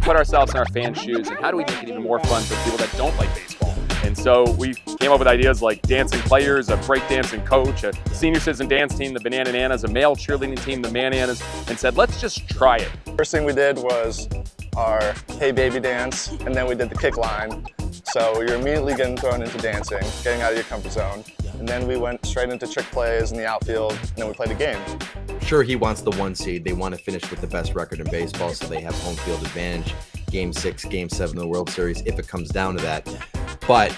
we put ourselves in our fans' shoes, and how do we make it even more fun for people that don't like baseball? And so we came up with ideas like dancing players, a breakdancing coach, a senior citizen dance team, the Banana Nanas, a male cheerleading team, the Mananas, and said, let's just try it. First thing we did was our Hey Baby dance, and then we did the kick line. So you're immediately getting thrown into dancing, getting out of your comfort zone. And then we went straight into trick plays in the outfield, and then we played a game. Sure, he wants the 1 seed. They want to finish with the best record in baseball, so they have home field advantage. Game 6, Game 7 of the World Series, if it comes down to that. But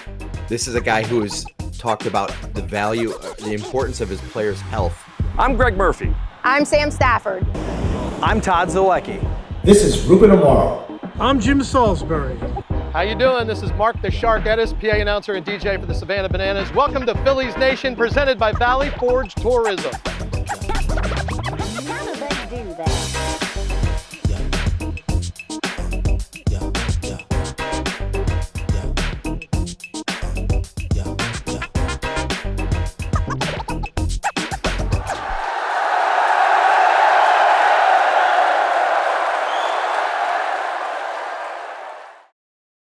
this is a guy who has talked about the value, the importance of his players' health. I'm Gregg Murphy. I'm Sam Stafford. I'm Todd Zolecki. This is Ruben Amaro. I'm Jim Salisbury. How you doing? This is Mark the Shark Edis, PA announcer and DJ for the Savannah Bananas. Welcome to Phillies Nation, presented by Valley Forge Tourism. How do they do that?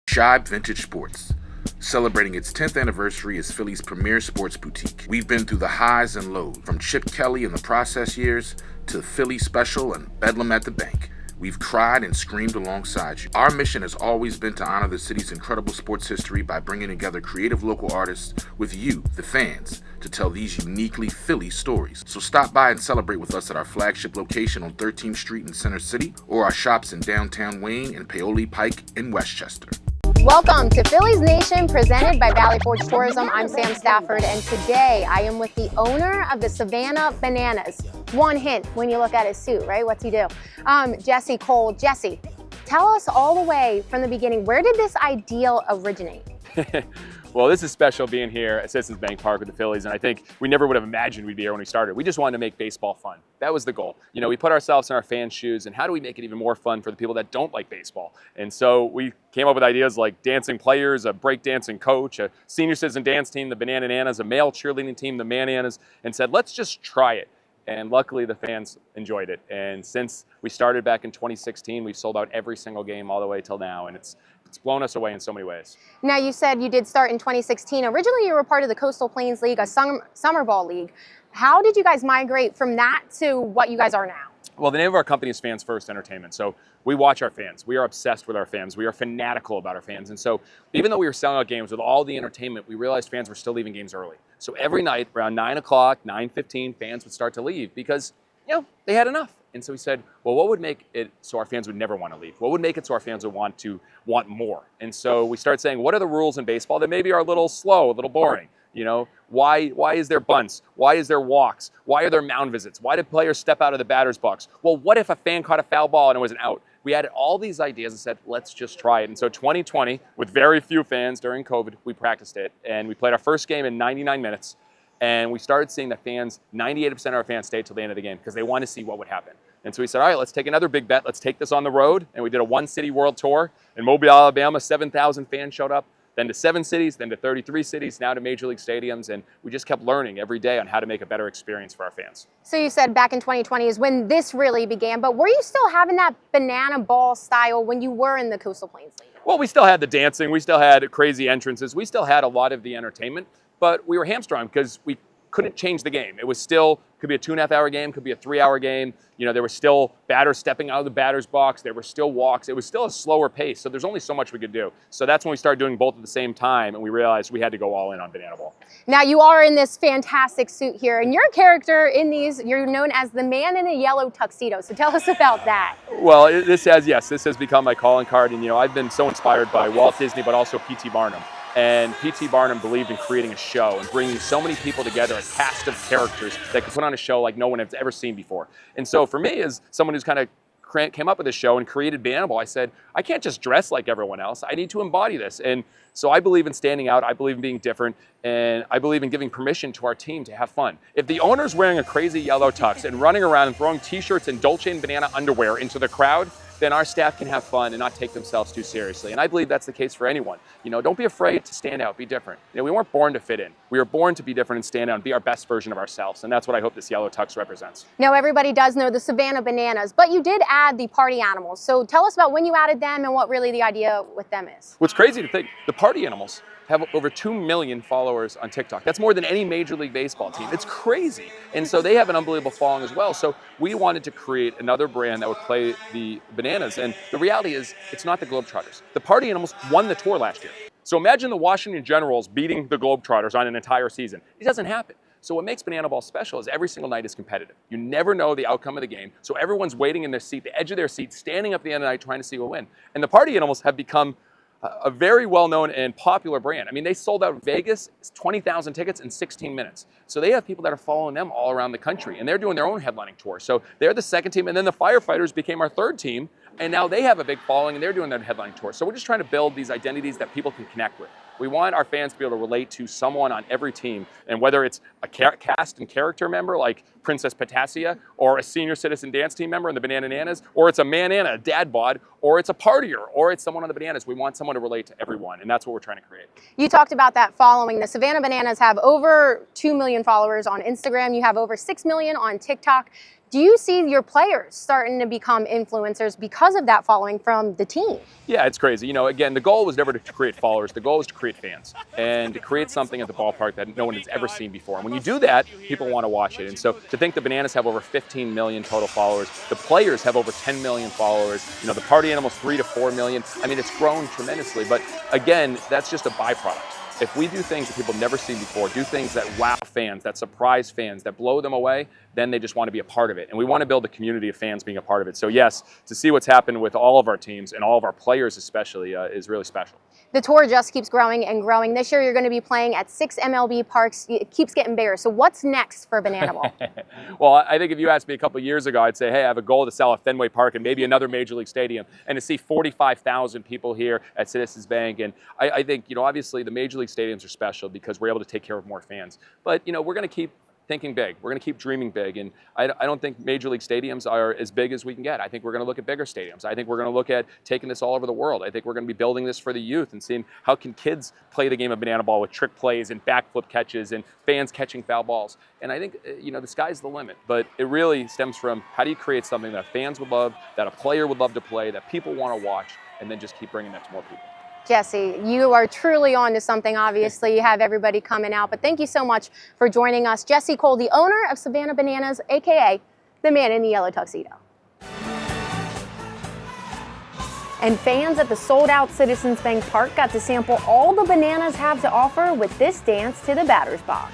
Shibe Vintage Sports, celebrating its 10th anniversary as Philly's premier sports boutique. We've been through the highs and lows, from Chip Kelly in the process years to Philly Special and Bedlam at the Bank. We've cried and screamed alongside you. Our mission has always been to honor the city's incredible sports history by bringing together creative local artists with you, the fans, to tell these uniquely Philly stories. So stop by and celebrate with us at our flagship location on 13th Street in Center City, or our shops in downtown Wayne and Paoli Pike in Westchester. Welcome to Phillies Nation, presented by Valley Forge Tourism. I'm Sam Stafford, and today I am with the owner of the Savannah Bananas. One hint when you look at his suit, right? What's he do? Jesse Cole. Jesse, tell us all the way from the beginning, where did this ideal originate? Well, this is special being here at Citizens Bank Park with the Phillies, and I think we never would have imagined we'd be here when we started. We just wanted to make baseball fun. That was the goal. You know, we put ourselves in our fans' shoes, and how do we make it even more fun for the people that don't like baseball? And so we came up with ideas like dancing players, a breakdancing coach, a senior citizen dance team, the Banana Nanas, a male cheerleading team, the Mananas, and said, let's just try it. And luckily, the fans enjoyed it. And since we started back in 2016, we've sold out every single game all the way till now, and it's blown us away in so many ways. Now, you said you did start in 2016. Originally, you were part of the Coastal Plains League, a summer ball league. How did you guys migrate from that to what you guys are now? Well, the name of our company is Fans First Entertainment. So we watch our fans. We are obsessed with our fans. We are fanatical about our fans. And so even though we were selling out games with all the entertainment, we realized fans were still leaving games early. So every night around 9 o'clock, 9:15, fans would start to leave because, you know, they had enough. And so we said, well, what would make it so our fans would never want to leave? What would make it so our fans would want more? And so we started saying, what are the rules in baseball that maybe are a little slow, a little boring? You know, why is there bunts? Why is there walks? Why are there mound visits? Why did players step out of the batter's box? Well, what if a fan caught a foul ball and it was an out? We added all these ideas and said, let's just try it. And so 2020, with very few fans during COVID, we practiced it. And we played our first game in 99 minutes. And we started seeing that 98% of our fans stayed till the end of the game because they wanted to see what would happen. And so we said, all right, let's take another big bet. Let's take this on the road. And we did a one-city world tour. In Mobile, Alabama, 7,000 fans showed up. Then to 7 cities, then to 33 cities, now to Major League stadiums. And we just kept learning every day on how to make a better experience for our fans. So you said back in 2020 is when this really began, but were you still having that banana ball style when you were in the Coastal Plains League? Well, we still had the dancing. We still had crazy entrances. We still had a lot of the entertainment, but we were hamstrung because we couldn't change the game. It was still, could be a 2.5-hour game, could be a 3-hour game. You know, there were still batters stepping out of the batter's box. There were still walks. It was still a slower pace. So there's only so much we could do. So that's when we started doing both at the same time, and we realized we had to go all in on banana ball. Now, you are in this fantastic suit here, and your character in these, you're known as the man in a yellow tuxedo. So tell us about that. Well, this has become my calling card. And, you know, I've been so inspired by Walt Disney, but also P.T. Barnum. And P.T. Barnum believed in creating a show and bringing so many people together, a cast of characters that could put on a show like no one has ever seen before. And so for me, as someone who's kind of came up with this show and created Banana Ball, I said, I can't just dress like everyone else. I need to embody this. And so I believe in standing out. I believe in being different. And I believe in giving permission to our team to have fun. If the owner's wearing a crazy yellow tux and running around and throwing T-shirts and Dolce & Banana underwear into the crowd, then our staff can have fun and not take themselves too seriously. And I believe that's the case for anyone. Don't be afraid to stand out, be different. We weren't born to fit in. We were born to be different and stand out and be our best version of ourselves. And that's what I hope this yellow tux represents. Now, everybody does know the Savannah Bananas, but you did add the party animals. So tell us about when you added them and what really the idea with them is. What's crazy to think, the party animals have over 2 million followers on TikTok. That's more than any Major League Baseball team. It's crazy. And so they have an unbelievable following as well. So we wanted to create another brand that would play the Bananas. And the reality is, it's not the Globetrotters. The party animals won the tour last year. So imagine the Washington Generals beating the Globetrotters on an entire season. It doesn't happen. So what makes Banana Ball special is every single night is competitive. You never know the outcome of the game. So everyone's waiting in their seat, the edge of their seat, standing up at the end of the night trying to see who will win. And the party animals have become a very well-known and popular brand. I mean, they sold out Vegas 20,000 tickets in 16 minutes. So they have people that are following them all around the country, and they're doing their own headlining tour. So they're the second team, and then the firefighters became our third team, and now they have a big following, and they're doing their headlining tour. So we're just trying to build these identities that people can connect with. We want our fans to be able to relate to someone on every team, and whether it's a cast and character member like Princess Potassia, or a senior citizen dance team member in the Banana Nanas, or it's a man-ana, a dad bod, or it's a partier, or it's someone on the Bananas. We want someone to relate to everyone, and that's what we're trying to create. You talked about that following. The Savannah Bananas have over 2 million followers on Instagram. You have over 6 million on TikTok. Do you see your players starting to become influencers because of that following from the team? Yeah, it's crazy. Again, the goal was never to create followers. The goal was to create fans and to create something at the ballpark that no one has ever seen before. And when you do that, people want to watch it. And so to think the Bananas have over 15 million total followers, the players have over 10 million followers, the party animals 3 to 4 million. I mean, it's grown tremendously. But again, that's just a byproduct. If we do things that people have never seen before, do things that wow fans, that surprise fans, that blow them away, then they just want to be a part of it. And we want to build a community of fans being a part of it. So yes, to see what's happened with all of our teams and all of our players especially is really special. The tour just keeps growing and growing. This year you're going to be playing at 6 MLB parks. It keeps getting bigger. So what's next for Banana Ball? Well, I think if you asked me a couple of years ago, I'd say, hey, I have a goal to sell at Fenway Park and maybe another Major League Stadium, and to see 45,000 people here at Citizens Bank. And I think, obviously the Major League Stadiums are special because we're able to take care of more fans. But, we're going to keep thinking big. We're going to keep dreaming big. And I don't think Major League Stadiums are as big as we can get. I think we're going to look at bigger stadiums. I think we're going to look at taking this all over the world. I think we're going to be building this for the youth and seeing how can kids play the game of Banana Ball with trick plays and backflip catches and fans catching foul balls. And I think, the sky's the limit. But it really stems from how do you create something that fans would love, that a player would love to play, that people want to watch, and then just keep bringing that to more people. Jesse, you are truly on to something, obviously. You have everybody coming out, but thank you so much for joining us. Jesse Cole, the owner of Savannah Bananas, a.k.a. the man in the yellow tuxedo. And fans at the sold-out Citizens Bank Park got to sample all the Bananas have to offer with this dance to the batter's box.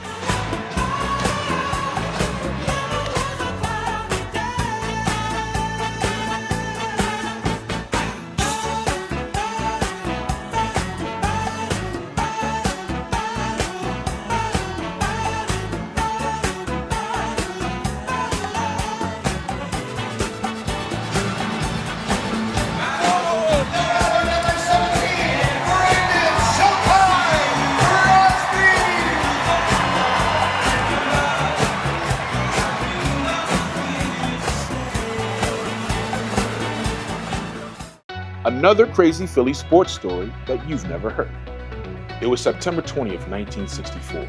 Another crazy Philly sports story that you've never heard. It was September 20th, 1964.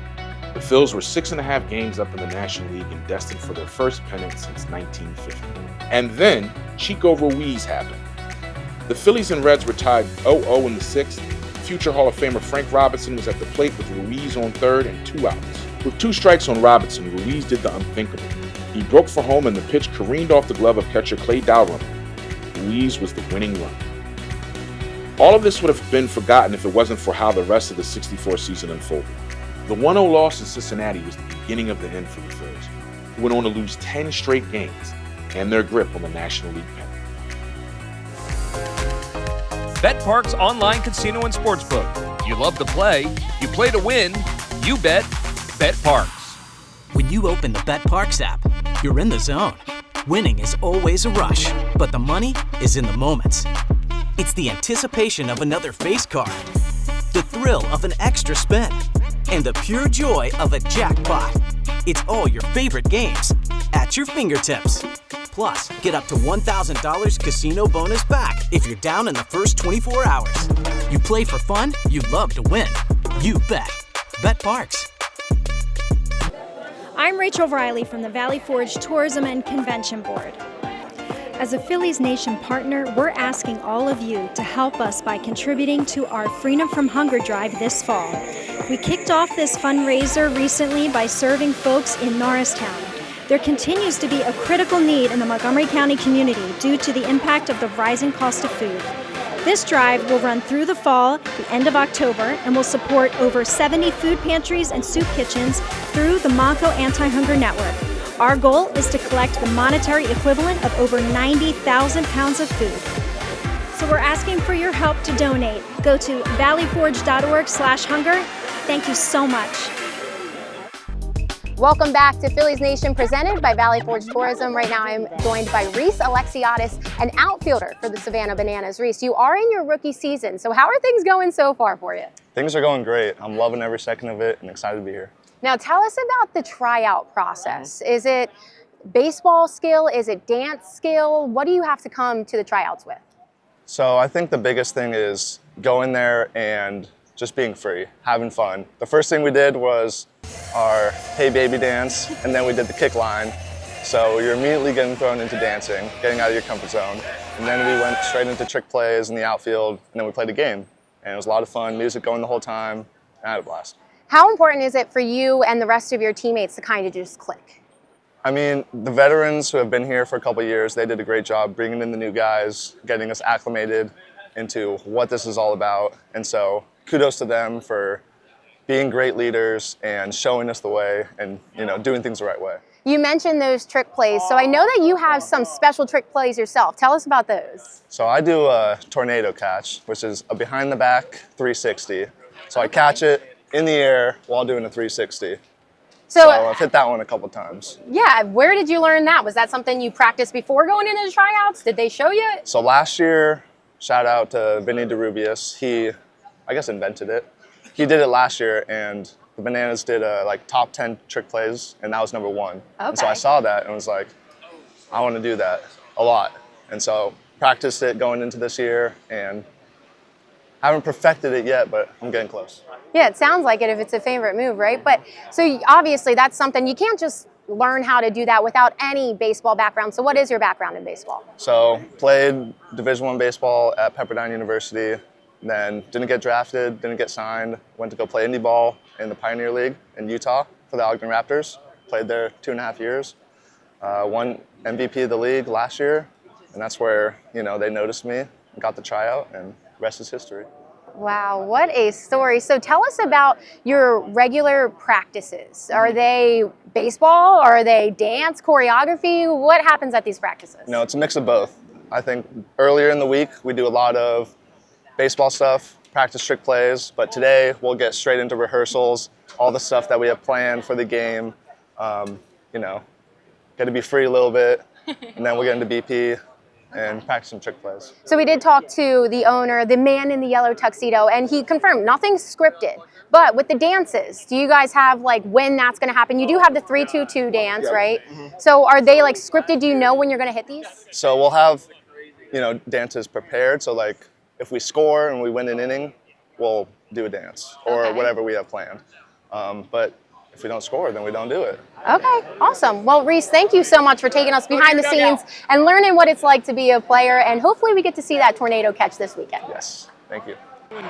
The Phils were 6.5 games up in the National League and destined for their first pennant since 1950. And then Chico Ruiz happened. The Phillies and Reds were tied 0-0 in the 6th. Future Hall of Famer Frank Robinson was at the plate with Ruiz on third and 2 outs. With 2 strikes on Robinson, Ruiz did the unthinkable. He broke for home and the pitch careened off the glove of catcher Clay Dalrymple. Ruiz was the winning run. All of this would have been forgotten if it wasn't for how the rest of the 64 season unfolded. The 1-0 loss in Cincinnati was the beginning of the end for the Phillies, who went on to lose 10 straight games and their grip on the National League pennant. BetParx online casino and sportsbook. You love to play, you play to win, you bet BetParx. When you open the BetParx app, you're in the zone. Winning is always a rush, but the money is in the moments. It's the anticipation of another face card, the thrill of an extra spin, and the pure joy of a jackpot. It's all your favorite games, at your fingertips. Plus, get up to $1,000 casino bonus back if you're down in the first 24 hours. You play for fun, you love to win. You bet. Bet Parks. I'm Rachel Riley from the Valley Forge Tourism and Convention Board. As a Phillies Nation partner, we're asking all of you to help us by contributing to our Freedom from Hunger drive this fall. We kicked off this fundraiser recently by serving folks in Norristown. There continues to be a critical need in the Montgomery County community due to the impact of the rising cost of food. This drive will run through the fall, the end of October, and will support over 70 food pantries and soup kitchens through the Montco Anti-Hunger Network. Our goal is to collect the monetary equivalent of over 90,000 pounds of food. So we're asking for your help to donate. Go to valleyforge.org/hunger. Thank you so much. Welcome back to Phillies Nation presented by Valley Forge Tourism. Right now I'm joined by Reese Alexiadis, an outfielder for the Savannah Bananas. Reese, you are in your rookie season, so how are things going so far for you? Things are going great. I'm loving every second of it and excited to be here. Now tell us about the tryout process. Is it baseball skill? Is it dance skill? What do you have to come to the tryouts with? So I think the biggest thing is going there and just being free, having fun. The first thing we did was our Hey Baby dance, and then we did the kick line. So you're immediately getting thrown into dancing, getting out of your comfort zone. And then we went straight into trick plays in the outfield, and then we played a game. And it was a lot of fun, music going the whole time, and I had a blast. How important is it for you and the rest of your teammates to kind of just click? I mean, the veterans who have been here for a couple of years, they did a great job bringing in the new guys, getting us acclimated into what this is all about. And so kudos to them for being great leaders and showing us the way and, you know, doing things the right way. You mentioned those trick plays, so I know that you have some special trick plays yourself. Tell us about those. So I do a tornado catch, which is a behind the back 360. So I catch it in the air while doing a 360. So I've hit that one a couple times. Yeah, where did you learn that? Was that something you practiced before going into the tryouts? Did they show you? So last year, shout out to Vinny DeRubius. He, I guess, invented it. He did it last year, and the Bananas did like top 10 trick plays, and that was number 1. Okay. And so I saw that and was like, I want to do that a lot. And so practiced it going into this year, and haven't perfected it yet, but I'm getting close. Yeah, it sounds like it if it's a favorite move, right? But so obviously that's something, you can't just learn how to do that without any baseball background. So what is your background in baseball? So played Division I baseball at Pepperdine University, then didn't get drafted, didn't get signed, went to go play indie ball in the Pioneer League in Utah for the Ogden Raptors. Played there 2.5 years. Won MVP of the league last year, and that's where, you know, they noticed me, got the tryout, and rest is history. Wow, what a story. So tell us about your regular practices. Are they baseball? Are they dance, choreography? What happens at these practices? No, it's a mix of both. I think earlier in the week, we do a lot of baseball stuff, practice trick plays, but today we'll get straight into rehearsals, all the stuff that we have planned for the game. You know, got to be free a little bit, and then we'll get into BP and practice some trick plays. So we did talk to the owner, the man in the yellow tuxedo, and he confirmed nothing's scripted. But with the dances, do you guys have like when that's going to happen? You do have the 3-2-2 dance, right? Mm-hmm. So are they like scripted? Do you know when you're going to hit these? So we'll have, you know, dances prepared. So like if we score and we win an inning, we'll do a dance or whatever we have planned. But if we don't score, then we don't do it. Okay, awesome. Well, Reese, thank you so much for taking us behind the scenes and learning what it's like to be a player. And hopefully we get to see that tornado catch this weekend. Yes, thank you.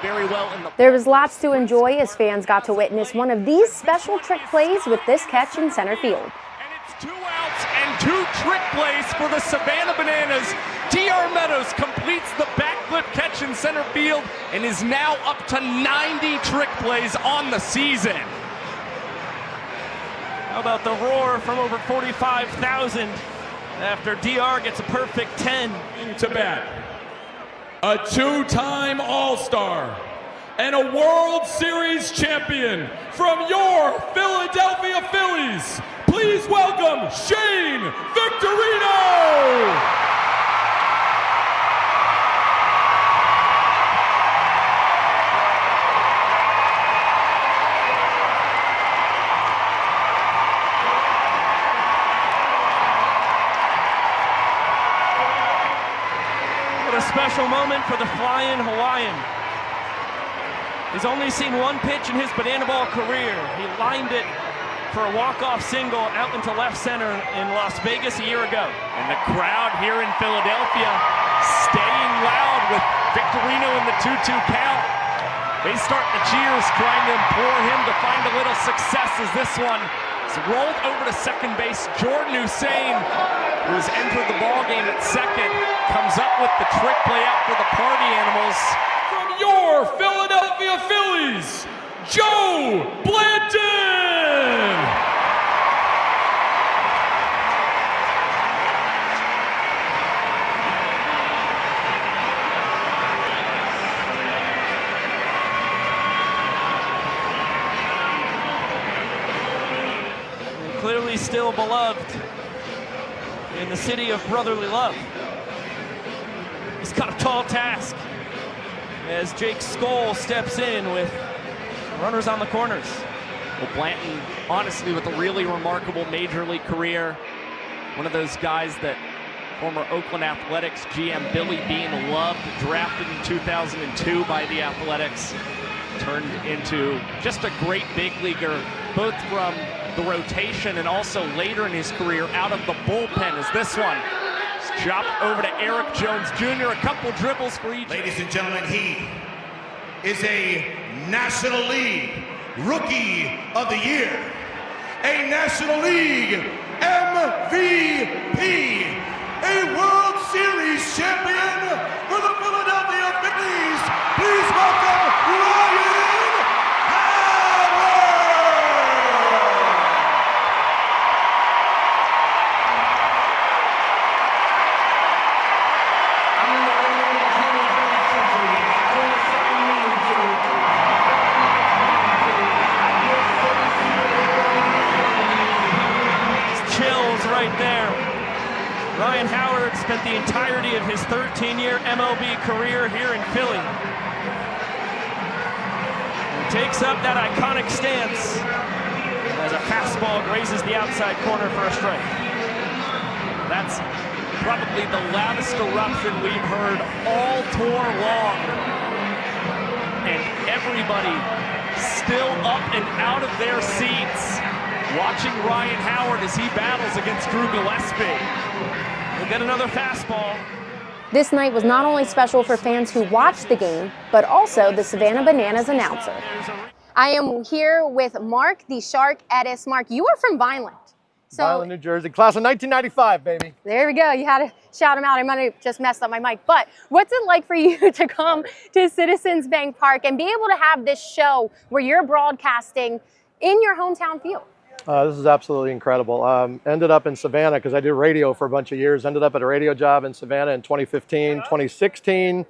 Very well in the there was lots to enjoy as fans got to witness one of these special trick plays with this catch in center field. And it's 2 outs and 2 trick plays for the Savannah Bananas. D.R. Meadows completes the backflip catch in center field and is now up to 90 trick plays on the season. How about the roar from over 45,000 after DR gets a perfect 10 to bat? A 2-time All-Star and a World Series champion from your Philadelphia Phillies. Please welcome Shane Victorino! What a special moment for the flying Hawaiian. He's only seen one pitch in his banana ball career. He lined it for a walk-off single out into left center in Las Vegas a year ago. And the crowd here in Philadelphia staying loud with Victorino in the 2-2 count. They start the cheers, trying to implore him to find a little success as this one is rolled over to second base. Jordan Hussein, who has entered the ballgame at second, comes up with the trick play out for the party animals. From your Philadelphia Phillies, Joe Blanton! Clearly still beloved in the city of brotherly love. He's got a tall task as Jake Skoll steps in with runners on the corners. Well, Blanton, honestly, with a really remarkable major league career, one of those guys that former Oakland Athletics GM Billy Beane loved, drafted in 2002 by the Athletics, turned into just a great big leaguer, both from the rotation and also later in his career out of the bullpen, as this one is chopped over to Eric Jones Jr. A couple dribbles for each. Ladies and gentlemen, he is a National League Rookie of the Year, a National League MVP, a World Series champion for the Philadelphia Phillies. Please welcome Ryan there. Ryan Howard spent the entirety of his 13-year MLB career here in Philly. He takes up that iconic stance as a fastball grazes the outside corner for a strike. That's probably the loudest eruption we've heard all tour long. And everybody still up and out of their seats, watching Ryan Howard as he battles against Drew Gillespie. We'll get another fastball. This night was not only special for fans who watched the game, but also the Savannah Bananas announcer. I am here with Mark the Shark Edis. Mark, you are from Vineland. Vineland, New Jersey, class of 1995, baby. There we go. You had to shout him out. I might have just messed up my mic. But what's it like for you to come to Citizens Bank Park and be able to have this show where you're broadcasting in your hometown field? This is absolutely incredible. Ended up in Savannah because I did radio for a bunch of years. Ended up at a radio job in Savannah in 2015, 2016.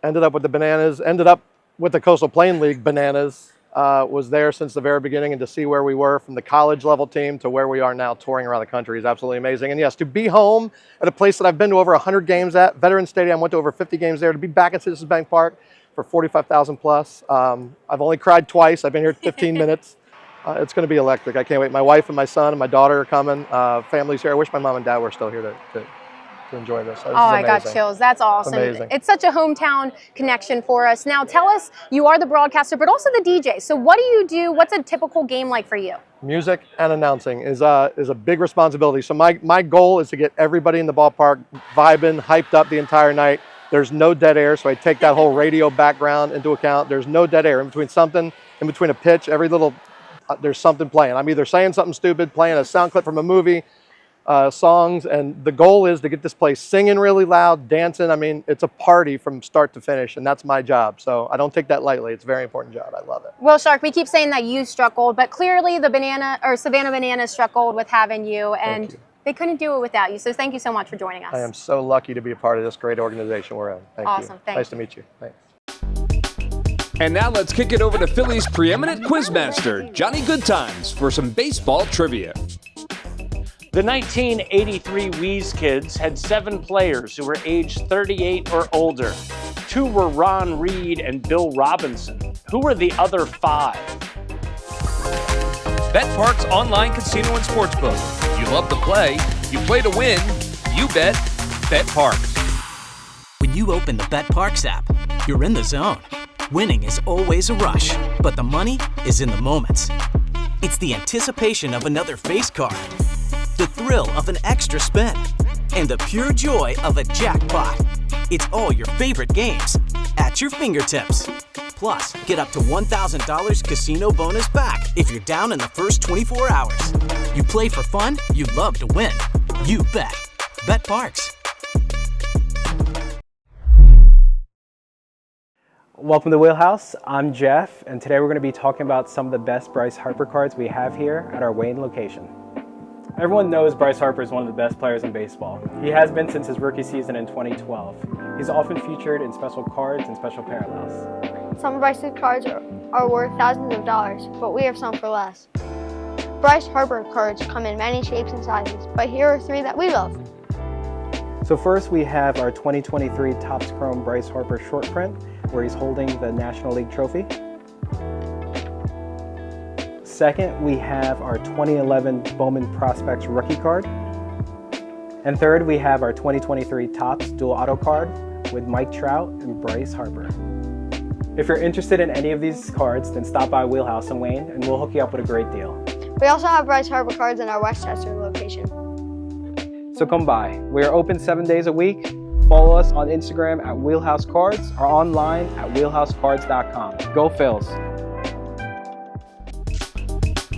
Ended up with the Bananas. Ended up with the Coastal Plain League Bananas. Was there since the very beginning, and to see where we were from the college level team to where we are now touring around the country is absolutely amazing. And yes, to be home at a place that I've been to over 100 games at, Veterans Stadium, went to over 50 games there, to be back at Citizens Bank Park for 45,000 plus. I've only cried twice. I've been here 15 minutes. It's going to be electric. I can't wait. My wife and my son and my daughter are coming. Family's here. I wish my mom and dad were still here to enjoy this. Oh, I got chills. That's awesome. Amazing. It's such a hometown connection for us. Now tell us, you are the broadcaster, but also the DJ. So what do you do? What's a typical game like for you? Music and announcing is a big responsibility. So my goal is to get everybody in the ballpark vibing, hyped up the entire night. There's no dead air, so I take that whole radio background into account. There's no dead air in between a pitch, every little, there's something playing. I'm either saying something stupid, playing a sound clip from a movie, songs, and the goal is to get this place singing really loud, dancing. I mean, it's a party from start to finish, and that's my job. So I don't take that lightly. It's a very important job. I love it. Well, Shark, we keep saying that you struck gold, but clearly the Savannah Bananas struck gold with having you, and they couldn't do it without you. So thank you so much for joining us. I am so lucky to be a part of this great organization we're in. Thank you. Awesome. Thanks. Nice to meet you. Thanks. And now let's kick it over to Philly's preeminent quizmaster, Johnny Goodtimes, for some baseball trivia. The 1983 Wheeze Kids had 7 players who were age 38 or older. 2 were Ron Reed and Bill Robinson. Who were the other 5? BetPark's online casino and sportsbook. You love to play, you play to win, you bet BetParks. When When you open the BetParks app, you're in the zone. Winning is always a rush, but the money is in the moments. It's the anticipation of another face card, the thrill of an extra spin, and the pure joy of a jackpot. It's all your favorite games at your fingertips. Plus, get up to $1,000 casino bonus back if you're down in the first 24 hours. You play for fun, you love to win. You bet. BetParks. Welcome to Wheelhouse. I'm Jeff, and today we're going to be talking about some of the best Bryce Harper cards we have here at our Wayne location. Everyone knows Bryce Harper is one of the best players in baseball. He has been since his rookie season in 2012. He's often featured in special cards and special parallels. Some of Bryce's cards are worth thousands of dollars, but we have some for less. Bryce Harper cards come in many shapes and sizes, but here are three that we love. So first we have our 2023 Topps Chrome Bryce Harper short print, where he's holding the National League trophy. Second, we have our 2011 Bowman Prospects rookie card. And third, we have our 2023 Topps dual auto card with Mike Trout and Bryce Harper. If you're interested in any of these cards, then stop by Wheelhouse in Wayne and we'll hook you up with a great deal. We also have Bryce Harper cards in our Westchester location. So come by. We are open 7 days a week. Follow us on Instagram at Wheelhouse Cards or online at wheelhousecards.com. Go Phils!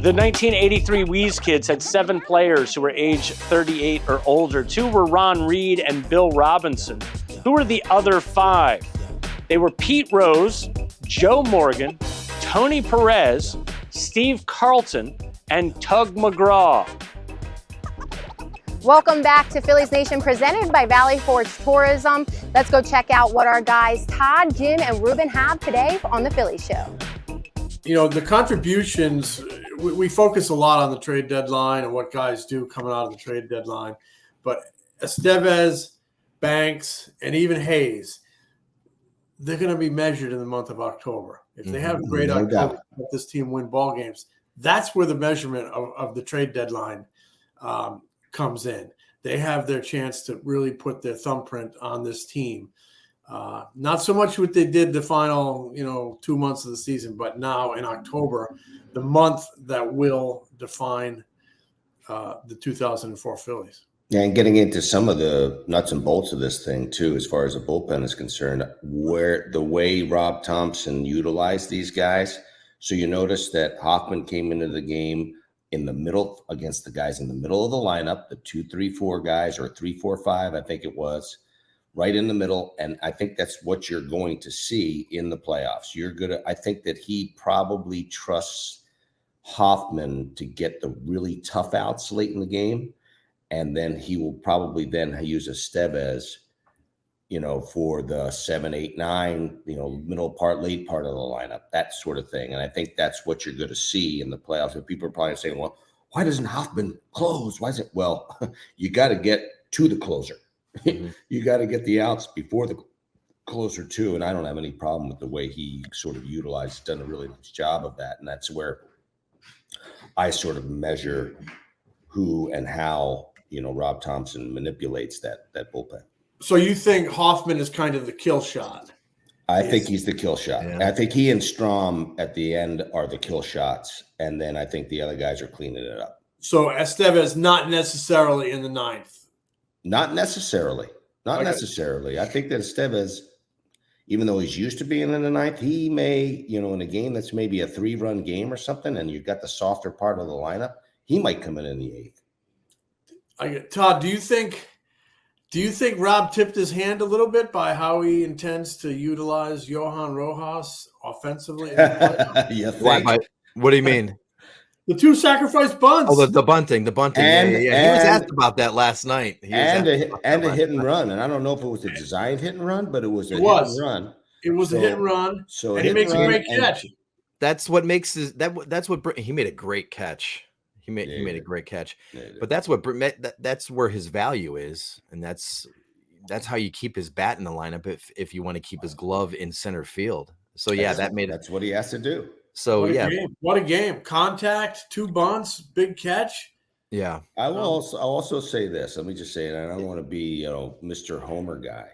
The 1983 Wheeze Kids had 7 players who were age 38 or older. 2 were Ron Reed and Bill Robinson. Who were the other 5? They were Pete Rose, Joe Morgan, Tony Perez, Steve Carlton, and Tug McGraw. Welcome back to Phillies Nation, presented by Valley Forge Tourism. Let's go check out what our guys Todd, Jim, and Ruben have today on the Phillies Show. You know, the contributions, we focus a lot on the trade deadline and what guys do coming out of the trade deadline. But Estevez, Banks, and even Hayes, they're going to be measured in the month of October. If they have a great October, let this team win ball games. That's where the measurement of the trade deadline comes in. They have their chance to really put their thumbprint on this team. Not so much what they did the final, 2 months of the season, but now in October, the month that will define the 2004 Phillies. Yeah, and getting into some of the nuts and bolts of this thing too, as far as the bullpen is concerned, where the way Rob Thompson utilized these guys. So you notice that Hoffman came into the game in the middle against the guys in the middle of the lineup, the 2, 3, 4 guys, or 3, 4, 5, I think it was, right in the middle. And I think that's what you're going to see in the playoffs. I think that he probably trusts Hoffman to get the really tough outs late in the game. And then he will probably then use Estevez, for the 7, 8, 9, middle part, late part of the lineup, that sort of thing. And I think that's what you're going to see in the playoffs. And people are probably saying, well, why doesn't Hoffman close? Why is it? Well, you got to get to the closer. Mm-hmm. You got to get the outs before the closer too. And I don't have any problem with the way he sort of utilized, done a really nice job of that. And that's where I sort of measure who and how, Rob Thompson manipulates that bullpen. So you think Hoffman is kind of the kill shot? I think he's the kill shot. Yeah. I think he and Strom at the end are the kill shots. And then I think the other guys are cleaning it up. So Estevez not necessarily in the 9th. Not necessarily. Necessarily. I think that Estevez, even though he's used to being in the 9th, he may, in a game that's maybe a 3-run game or something, and you've got the softer part of the lineup, he might come in the 8th. Todd, do you think Rob tipped his hand a little bit by how he intends to utilize Johan Rojas offensively? What do you mean? The 2 sacrifice bunts. Oh, the bunting. And, yeah. He was asked about that last night. And a hit and run. And I don't know if it was a designed hit and run, but it was a hit and run. It was a hit and run. So and he makes a great catch. That's what makes he made a great catch. He made a great catch. But that's where his value is, and that's how you keep his bat in the lineup if you want to keep his glove in center field. So that's what he has to do. So what a game! Contact, 2 bunts, big catch. Yeah, I'll also say this. Let me just say it. I don't want to be Mr. Homer guy.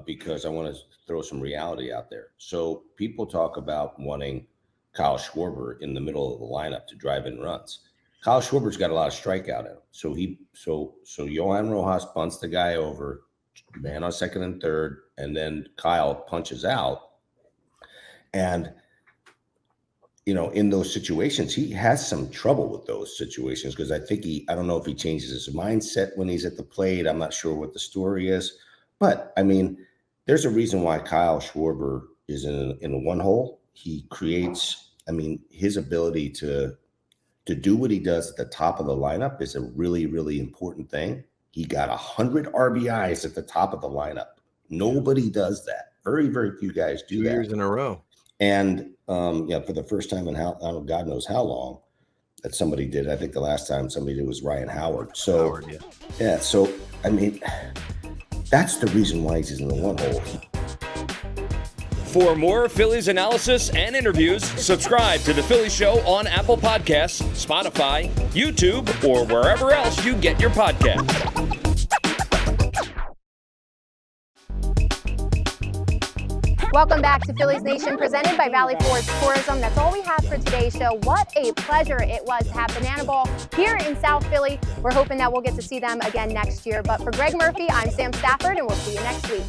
because I want to throw some reality out there. So people talk about wanting Kyle Schwarber in the middle of the lineup to drive in runs. Kyle Schwarber's got a lot of strikeout in him. So Johan Rojas bunts the guy over, man on second and third, and then Kyle punches out. And, you know, in those situations, he has some trouble with those situations because I think I don't know if he changes his mindset when he's at the plate. I'm not sure what the story is. But, I mean, there's a reason why Kyle Schwarber is in a one hole. He creates, I mean, his ability to do what he does at the top of the lineup is a really, really important thing. He got 100 RBIs at the top of the lineup. Nobody does that. Very, very few guys do that. 2 years in a row. And, for the first time in God knows how long that somebody did. I think the last time somebody did was Ryan Howard. So, so, I mean, that's the reason why he's in the one hole. For more Phillies analysis and interviews, subscribe to The Phillies Show on Apple Podcasts, Spotify, YouTube, or wherever else you get your podcasts. Welcome back to Phillies Nation, presented by Valley Forge Tourism. That's all we have for today's show. What a pleasure it was to have Banana Ball here in South Philly. We're hoping that we'll get to see them again next year. But for Gregg Murphy, I'm Sam Stafford, and we'll see you next week.